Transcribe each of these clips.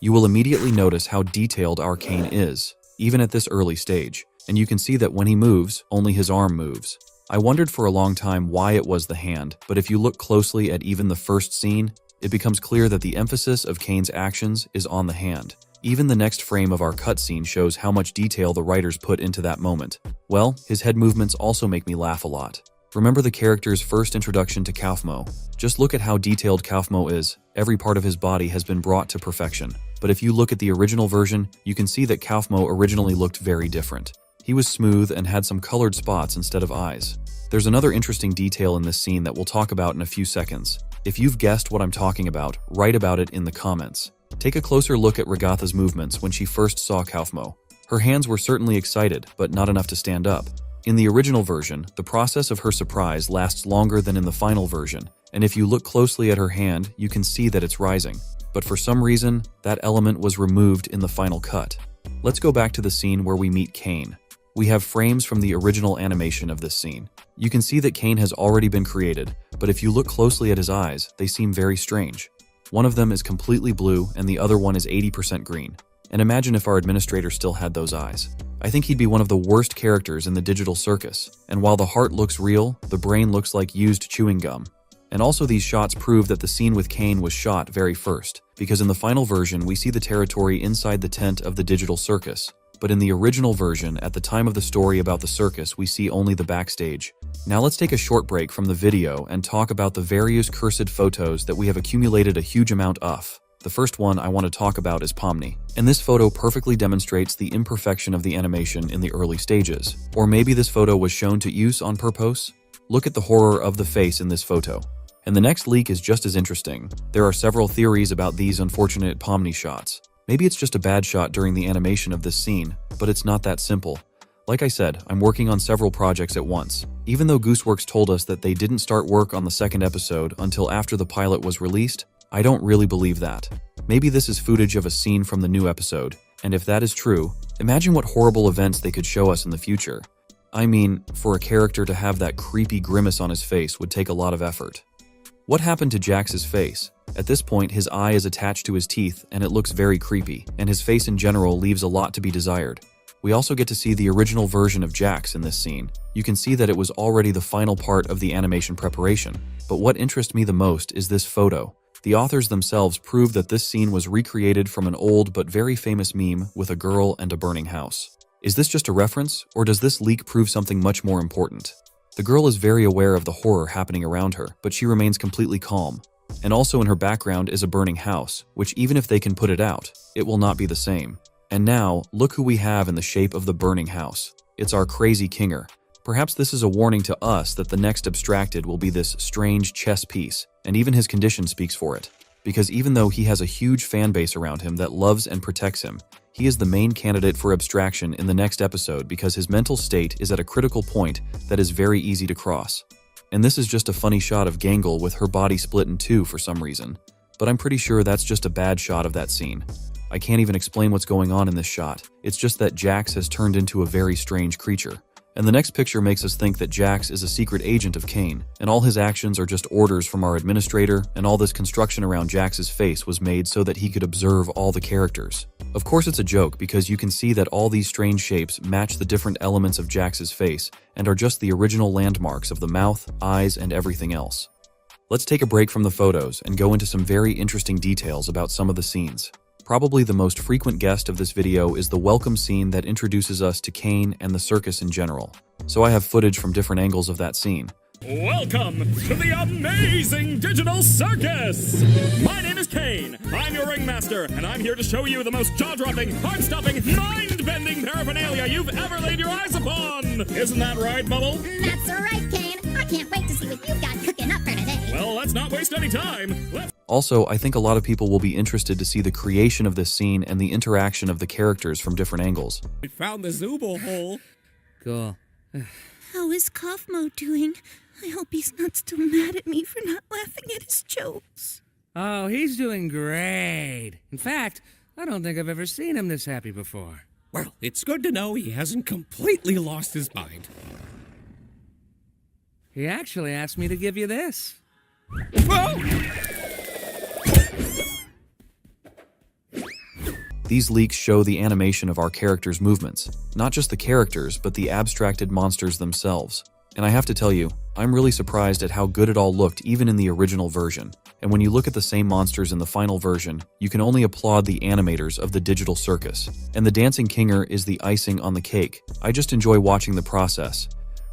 You will immediately notice how detailed our Kane is, even at this early stage, and you can see that when he moves, only his arm moves. I wondered for a long time why it was the hand, but if you look closely at even the first scene, it becomes clear that the emphasis of Kane's actions is on the hand. Even the next frame of our cutscene shows how much detail the writers put into that moment. Well, his head movements also make me laugh a lot. Remember the character's first introduction to Kaufmo? Just look at how detailed Kaufmo is. Every part of his body has been brought to perfection. But if you look at the original version, you can see that Kaufmo originally looked very different. He was smooth and had some colored spots instead of eyes. There's another interesting detail in this scene that we'll talk about in a few seconds. If you've guessed what I'm talking about, write about it in the comments. Take a closer look at Regatha's movements when she first saw Kaufmo. Her hands were certainly excited, but not enough to stand up. In the original version, the process of her surprise lasts longer than in the final version, and if you look closely at her hand, you can see that it's rising. But for some reason, that element was removed in the final cut. Let's go back to the scene where we meet Kane. We have frames from the original animation of this scene. You can see that Kane has already been created, but if you look closely at his eyes, they seem very strange. One of them is completely blue and the other one is 80% green. And imagine if our administrator still had those eyes. I think he'd be one of the worst characters in the digital circus, and while the heart looks real, the brain looks like used chewing gum. And also these shots prove that the scene with Kane was shot very first, because in the final version we see the territory inside the tent of the digital circus. But in the original version, at the time of the story about the circus, we see only the backstage. Now let's take a short break from the video and talk about the various cursed photos that we have accumulated a huge amount of. The first one I want to talk about is Pomni. And this photo perfectly demonstrates the imperfection of the animation in the early stages. Or maybe this photo was shown to use on purpose? Look at the horror of the face in this photo. And the next leak is just as interesting. There are several theories about these unfortunate Pomni shots. Maybe it's just a bad shot during the animation of this scene, but it's not that simple. Like I said, I'm working on several projects at once. Even though Gooseworx told us that they didn't start work on the second episode until after the pilot was released, I don't really believe that. Maybe this is footage of a scene from the new episode, and if that is true, imagine what horrible events they could show us in the future. I mean, for a character to have that creepy grimace on his face would take a lot of effort. What happened to Jax's face? At this point, his eye is attached to his teeth and it looks very creepy, and his face in general leaves a lot to be desired. We also get to see the original version of Jax in this scene. You can see that it was already the final part of the animation preparation. But what interests me the most is this photo. The authors themselves prove that this scene was recreated from an old but very famous meme with a girl and a burning house. Is this just a reference, or does this leak prove something much more important? The girl is very aware of the horror happening around her, but she remains completely calm. And also in her background is a burning house, which even if they can put it out, it will not be the same. And now, look who we have in the shape of the burning house. It's our crazy Kinger. Perhaps this is a warning to us that the next abstracted will be this strange chess piece, and even his condition speaks for it. Because even though he has a huge fan base around him that loves and protects him, he is the main candidate for abstraction in the next episode because his mental state is at a critical point that is very easy to cross. And this is just a funny shot of Gangle with her body split in two for some reason. But I'm pretty sure that's just a bad shot of that scene. I can't even explain what's going on in this shot. It's just that Jax has turned into a very strange creature. And the next picture makes us think that Jax is a secret agent of Kane, and all his actions are just orders from our administrator, and all this construction around Jax's face was made so that he could observe all the characters. Of course it's a joke because you can see that all these strange shapes match the different elements of Jax's face and are just the original landmarks of the mouth, eyes, and everything else. Let's take a break from the photos and go into some very interesting details about some of the scenes. Probably the most frequent guest of this video is the welcome scene that introduces us to Kane and the circus in general. So I have footage from different angles of that scene. Welcome to the amazing digital circus! My name is Kane, I'm your ringmaster, and I'm here to show you the most jaw-dropping, heart-stopping, mind-bending paraphernalia you've ever laid your eyes upon! Isn't that right, Bubble? That's right, Kane! I can't wait to see what you've got cooking up for today! Well, let's not waste any time! Also, I think a lot of people will be interested to see the creation of this scene and the interaction of the characters from different angles. We found the Zooble hole! Cool. How is Kaufmo doing? I hope he's not still mad at me for not laughing at his jokes. Oh, he's doing great. In fact, I don't think I've ever seen him this happy before. Well, it's good to know he hasn't completely lost his mind. He actually asked me to give you this. Whoa! These leaks show the animation of our characters' movements. Not just the characters, but the abstracted monsters themselves. And I have to tell you, I'm really surprised at how good it all looked even in the original version. And when you look at the same monsters in the final version, you can only applaud the animators of the digital circus. And the Dancing Kinger is the icing on the cake. I just enjoy watching the process.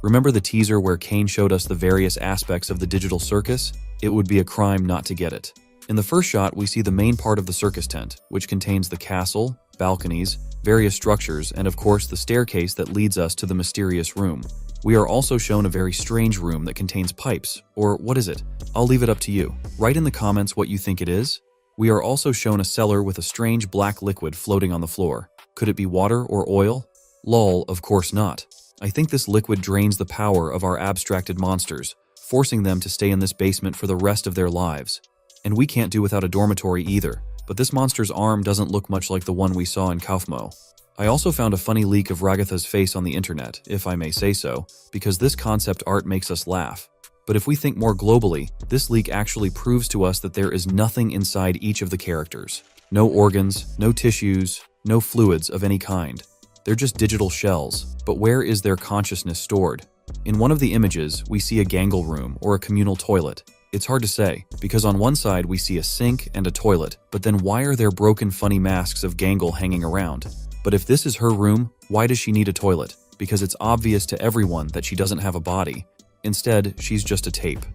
Remember the teaser where Kane showed us the various aspects of the digital circus? It would be a crime not to get it. In the first shot, we see the main part of the circus tent, which contains the castle, balconies, various structures, and of course the staircase that leads us to the mysterious room. We are also shown a very strange room that contains pipes, or what is it? I'll leave it up to you. Write in the comments what you think it is. We are also shown a cellar with a strange black liquid floating on the floor. Could it be water or oil? Lol, of course not. I think this liquid drains the power of our abstracted monsters, forcing them to stay in this basement for the rest of their lives. And we can't do without a dormitory either, but this monster's arm doesn't look much like the one we saw in Kaufmo. I also found a funny leak of Ragatha's face on the internet, if I may say so, because this concept art makes us laugh. But if we think more globally, this leak actually proves to us that there is nothing inside each of the characters. No organs, no tissues, no fluids of any kind. They're just digital shells, but where is their consciousness stored? In one of the images, we see a gangle room or a communal toilet. It's hard to say, because on one side we see a sink and a toilet, but then why are there broken funny masks of Gangle hanging around? But if this is her room, why does she need a toilet? Because it's obvious to everyone that she doesn't have a body. Instead, she's just a tape.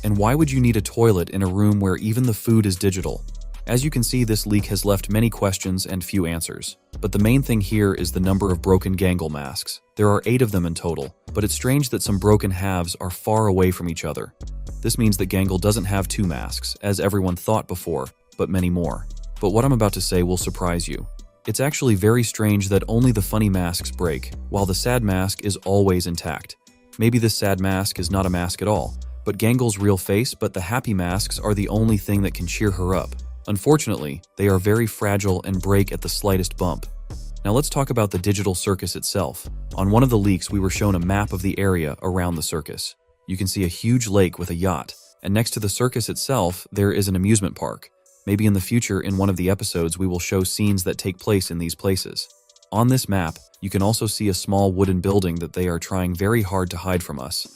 And why would you need a toilet in a room where even the food is digital? As you can see, this leak has left many questions and few answers. But the main thing here is the number of broken Gangle masks. There are 8 of them in total, but it's strange that some broken halves are far away from each other. This means that Gangle doesn't have 2 masks, as everyone thought before, but many more. But what I'm about to say will surprise you. It's actually very strange that only the funny masks break, while the sad mask is always intact. Maybe this sad mask is not a mask at all, but Gangle's real face, but the happy masks are the only thing that can cheer her up. Unfortunately, they are very fragile and break at the slightest bump. Now let's talk about the digital circus itself. On one of the leaks, we were shown a map of the area around the circus. You can see a huge lake with a yacht, and next to the circus itself, there is an amusement park. Maybe in the future, in one of the episodes, we will show scenes that take place in these places. On this map, you can also see a small wooden building that they are trying very hard to hide from us.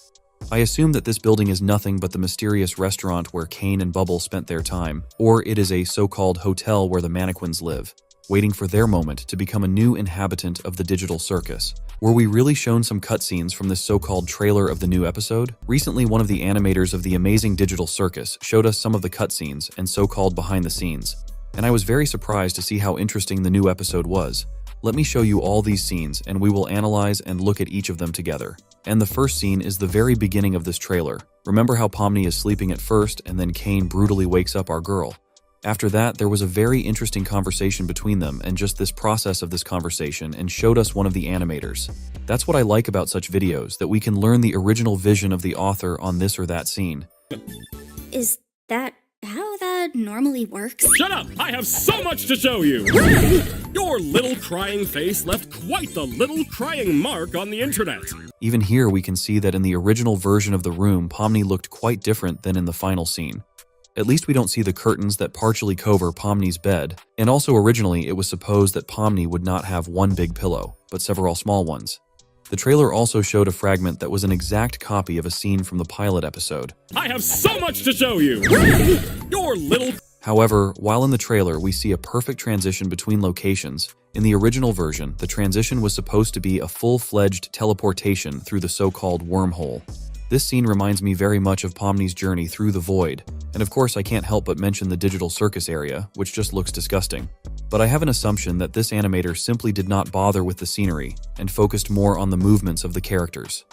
I assume that this building is nothing but the mysterious restaurant where Kane and Bubble spent their time, or it is a so-called hotel where the mannequins live, waiting for their moment to become a new inhabitant of the digital circus. Were we really shown some cutscenes from this so-called trailer of the new episode? Recently, one of the animators of the amazing digital circus showed us some of the cutscenes and so-called behind the scenes, and I was very surprised to see how interesting the new episode was. Let me show you all these scenes, and we will analyze and look at each of them together. And the first scene is the very beginning of this trailer. Remember how Pomni is sleeping at first, and then Kane brutally wakes up our girl. After that, there was a very interesting conversation between them, and just this process of this conversation and showed us one of the animators. That's what I like about such videos, that we can learn the original vision of the author on this or that scene. Is that how that normally works? Shut up! I have so much to show you! Your little crying face left quite the little crying mark on the internet. Even here, we can see that in the original version of the room, Pomni looked quite different than in the final scene. At least we don't see the curtains that partially cover Pomni's bed, and also originally it was supposed that Pomni would not have one big pillow, but several small ones. The trailer also showed a fragment that was an exact copy of a scene from the pilot episode. I have so much to show you! Your little... However, while in the trailer we see a perfect transition between locations, in the original version, the transition was supposed to be a full-fledged teleportation through the so-called wormhole. This scene reminds me very much of Pomni's journey through the void, and of course I can't help but mention the digital circus area, which just looks disgusting. But I have an assumption that this animator simply did not bother with the scenery, and focused more on the movements of the characters.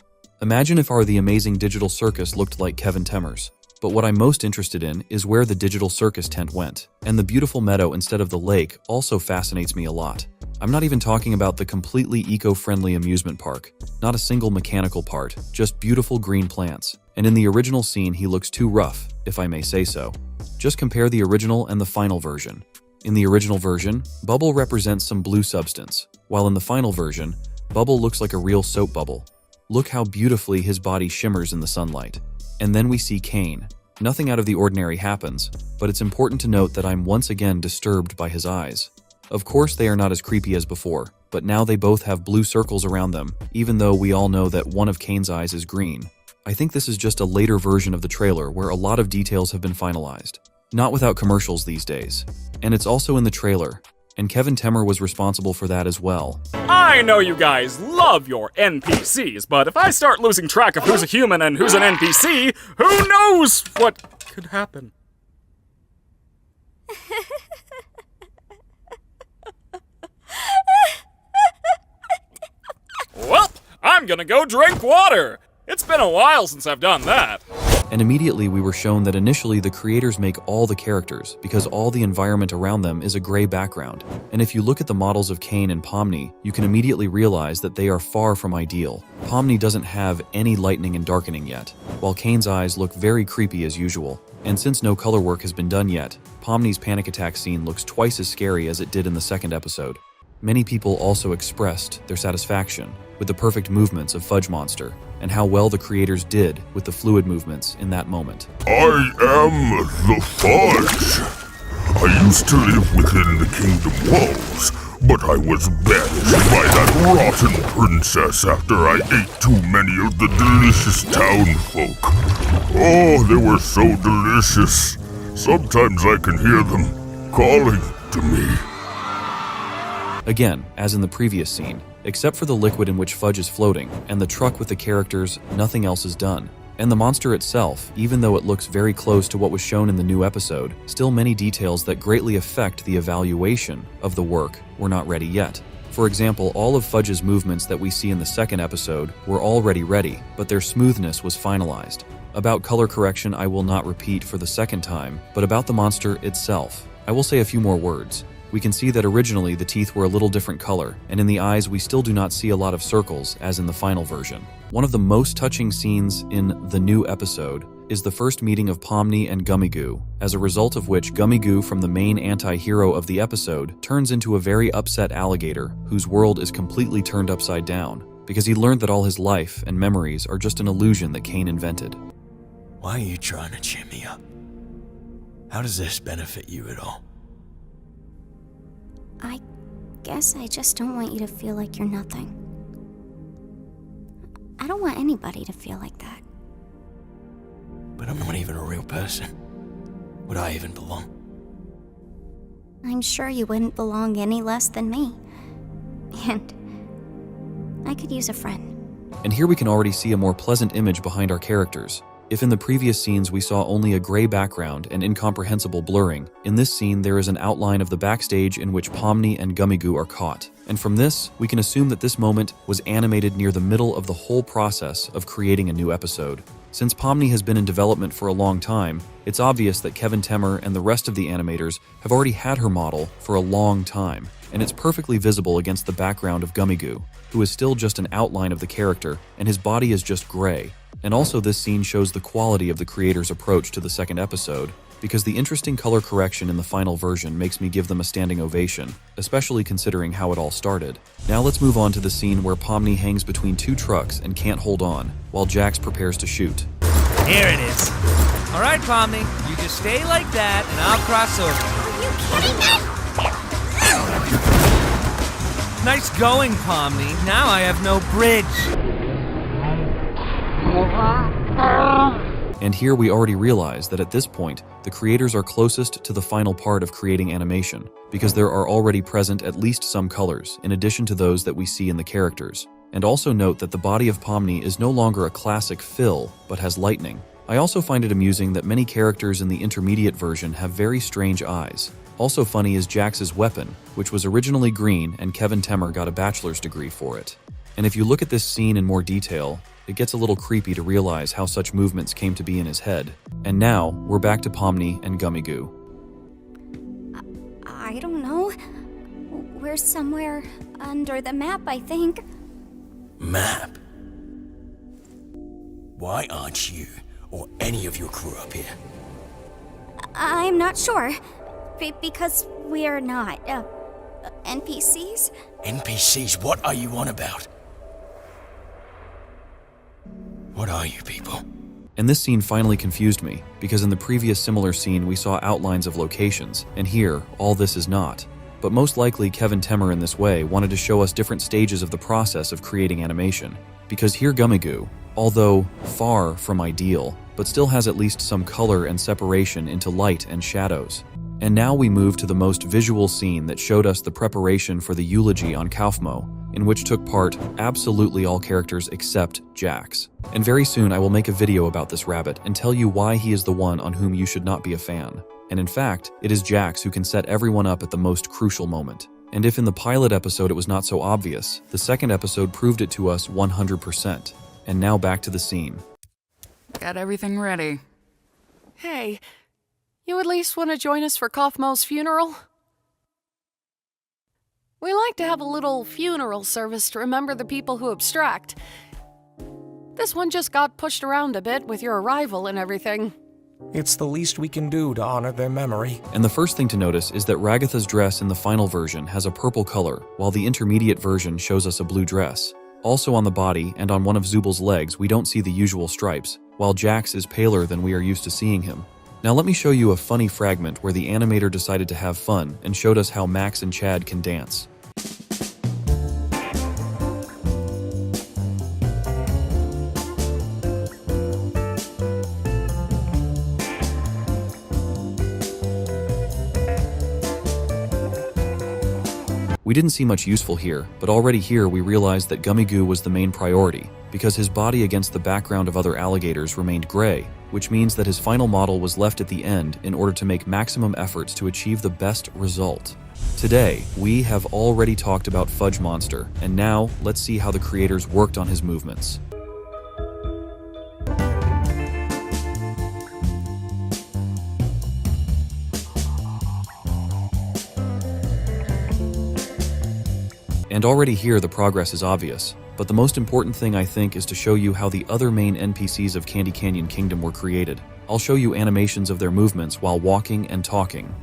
Imagine if the amazing digital circus looked like Kevin Temmers. But what I'm most interested in is where the digital circus tent went, and the beautiful meadow instead of the lake also fascinates me a lot. I'm not even talking about the completely eco-friendly amusement park. Not a single mechanical part, just beautiful green plants. And in the original scene, he looks too rough, if I may say so. Just compare the original and the final version. In the original version, Bubble represents some blue substance, while in the final version, Bubble looks like a real soap bubble. Look how beautifully his body shimmers in the sunlight. And then we see Kane. Nothing out of the ordinary happens, but it's important to note that I'm once again disturbed by his eyes. Of course they are not as creepy as before, but now they both have blue circles around them, even though we all know that one of Kane's eyes is green. I think this is just a later version of the trailer where a lot of details have been finalized. Not without commercials these days. And it's also in the trailer, and Kevin Temmer was responsible for that as well. I know you guys love your NPCs, but if I start losing track of who's a human and who's an NPC, who knows what could happen? Well, I'm gonna go drink water. It's been a while since I've done that. And immediately we were shown that initially the creators make all the characters because all the environment around them is a gray background. And if you look at the models of Kane and Pomni, you can immediately realize that they are far from ideal. Pomni doesn't have any lightening and darkening yet, while Kane's eyes look very creepy as usual. And since no color work has been done yet, Pomni's panic attack scene looks twice as scary as it did in the second episode. Many people also expressed their satisfaction with the perfect movements of Fudge Monster and how well the creators did with the fluid movements in that moment. I am the Fudge. I used to live within the kingdom walls, but I was banished by that rotten princess after I ate too many of the delicious townfolk. Oh, they were so delicious. Sometimes I can hear them calling to me. Again, as in the previous scene, except for the liquid in which Fudge is floating and the truck with the characters, nothing else is done. And the monster itself, even though it looks very close to what was shown in the new episode, still many details that greatly affect the evaluation of the work were not ready yet. For example, all of Fudge's movements that we see in the second episode were already ready, but their smoothness was finalized. About color correction I will not repeat for the second time, but about the monster itself, I will say a few more words. We can see that originally the teeth were a little different color, and in the eyes we still do not see a lot of circles as in the final version. One of the most touching scenes in the new episode is the first meeting of Pomni and Gummigoo, as a result of which Gummigoo, from the main anti-hero of the episode, turns into a very upset alligator whose world is completely turned upside down, because he learned that all his life and memories are just an illusion that Kane invented. Why are you trying to cheer me up? How does this benefit you at all? I guess I just don't want you to feel like you're nothing. I don't want anybody to feel like that. But I'm not even a real person. Would I even belong? I'm sure you wouldn't belong any less than me. And I could use a friend. And here we can already see a more pleasant image behind our characters. If in the previous scenes we saw only a gray background and incomprehensible blurring, in this scene there is an outline of the backstage in which Pomni and Gummigoo are caught. And from this, we can assume that this moment was animated near the middle of the whole process of creating a new episode. Since Pomni has been in development for a long time, it's obvious that Kevin Temmer and the rest of the animators have already had her model for a long time, and it's perfectly visible against the background of Gummigoo, who is still just an outline of the character, and his body is just gray. And also this scene shows the quality of the creator's approach to the second episode, because the interesting color correction in the final version makes me give them a standing ovation, especially considering how it all started. Now let's move on to the scene where Pomni hangs between two trucks and can't hold on, while Jax prepares to shoot. Here it is. All right, Pomni, you just stay like that and I'll cross over. Are you kidding me? Nice going, Pomni. Now I have no bridge. And here we already realize that at this point, the creators are closest to the final part of creating animation, because there are already present at least some colors, in addition to those that we see in the characters. And also note that the body of Pomni is no longer a classic fill, but has lightning. I also find it amusing that many characters in the intermediate version have very strange eyes. Also funny is Jax's weapon, which was originally green and Kevin Temmer got a bachelor's degree for it. And if you look at this scene in more detail, it gets a little creepy to realize how such movements came to be in his head. And now, we're back to Pomni and Gummigoo. I don't know. We're somewhere under the map, I think. Map? Why aren't you or any of your crew up here? I'm not sure. Because we're not, NPCs? NPCs? What are you on about? What are you people? And this scene finally confused me, because in the previous similar scene we saw outlines of locations, and here, all this is not. but most likely Kevin Temmer in this way wanted to show us different stages of the process of creating animation. Because here Gummigoo, although far from ideal, but still has at least some color and separation into light and shadows. And now we move to the most visual scene that showed us the preparation for the eulogy on Kaufmo, in which took part absolutely all characters except Jax. And very soon I will make a video about this rabbit and tell you why he is the one on whom you should not be a fan. And in fact, it is Jax who can set everyone up at the most crucial moment. And if in the pilot episode it was not so obvious, the second episode proved it to us 100%. And now back to the scene. Got everything ready. Hey, you at least want to join us for Kaufmo's funeral? We like to have a little funeral service to remember the people who abstract. This one just got pushed around a bit with your arrival and everything. It's the least we can do to honor their memory. And the first thing to notice is that Ragatha's dress in the final version has a purple color, while the intermediate version shows us a blue dress. Also on the body and on one of Zubal's legs we don't see the usual stripes, while Jax is paler than we are used to seeing him. Now let me show you a funny fragment where the animator decided to have fun and showed us how Max and Chad can dance. We didn't see much useful here, but already here we realized that Gummigoo was the main priority, because his body against the background of other alligators remained gray, which means that his final model was left at the end in order to make maximum efforts to achieve the best result. Today, we have already talked about Fudge Monster, and now let's see how the creators worked on his movements. And already here the progress is obvious, but the most important thing I think is to show you how the other main NPCs of Candy Canyon Kingdom were created. I'll show you animations of their movements while walking and talking.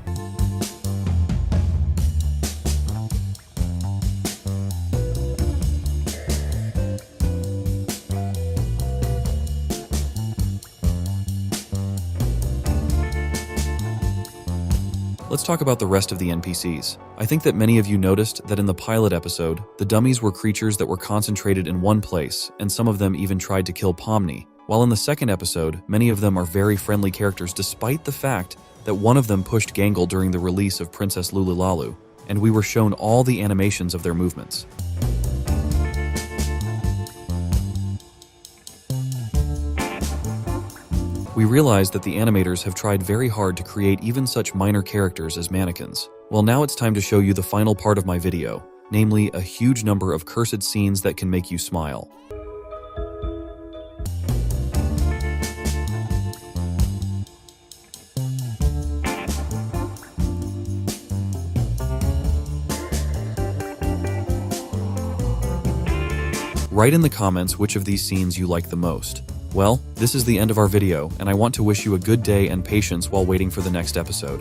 Let's talk about the rest of the NPCs. I think that many of you noticed that in the pilot episode, the dummies were creatures that were concentrated in one place, and some of them even tried to kill Pomni. While in the second episode, many of them are very friendly characters despite the fact that one of them pushed Gangle during the release of Princess Lululalu, and we were shown all the animations of their movements. We realize that the animators have tried very hard to create even such minor characters as mannequins. Well, now it's time to show you the final part of my video, namely a huge number of cursed scenes that can make you smile. Write in the comments which of these scenes you like the most. Well, this is the end of our video, and I want to wish you a good day and patience while waiting for the next episode.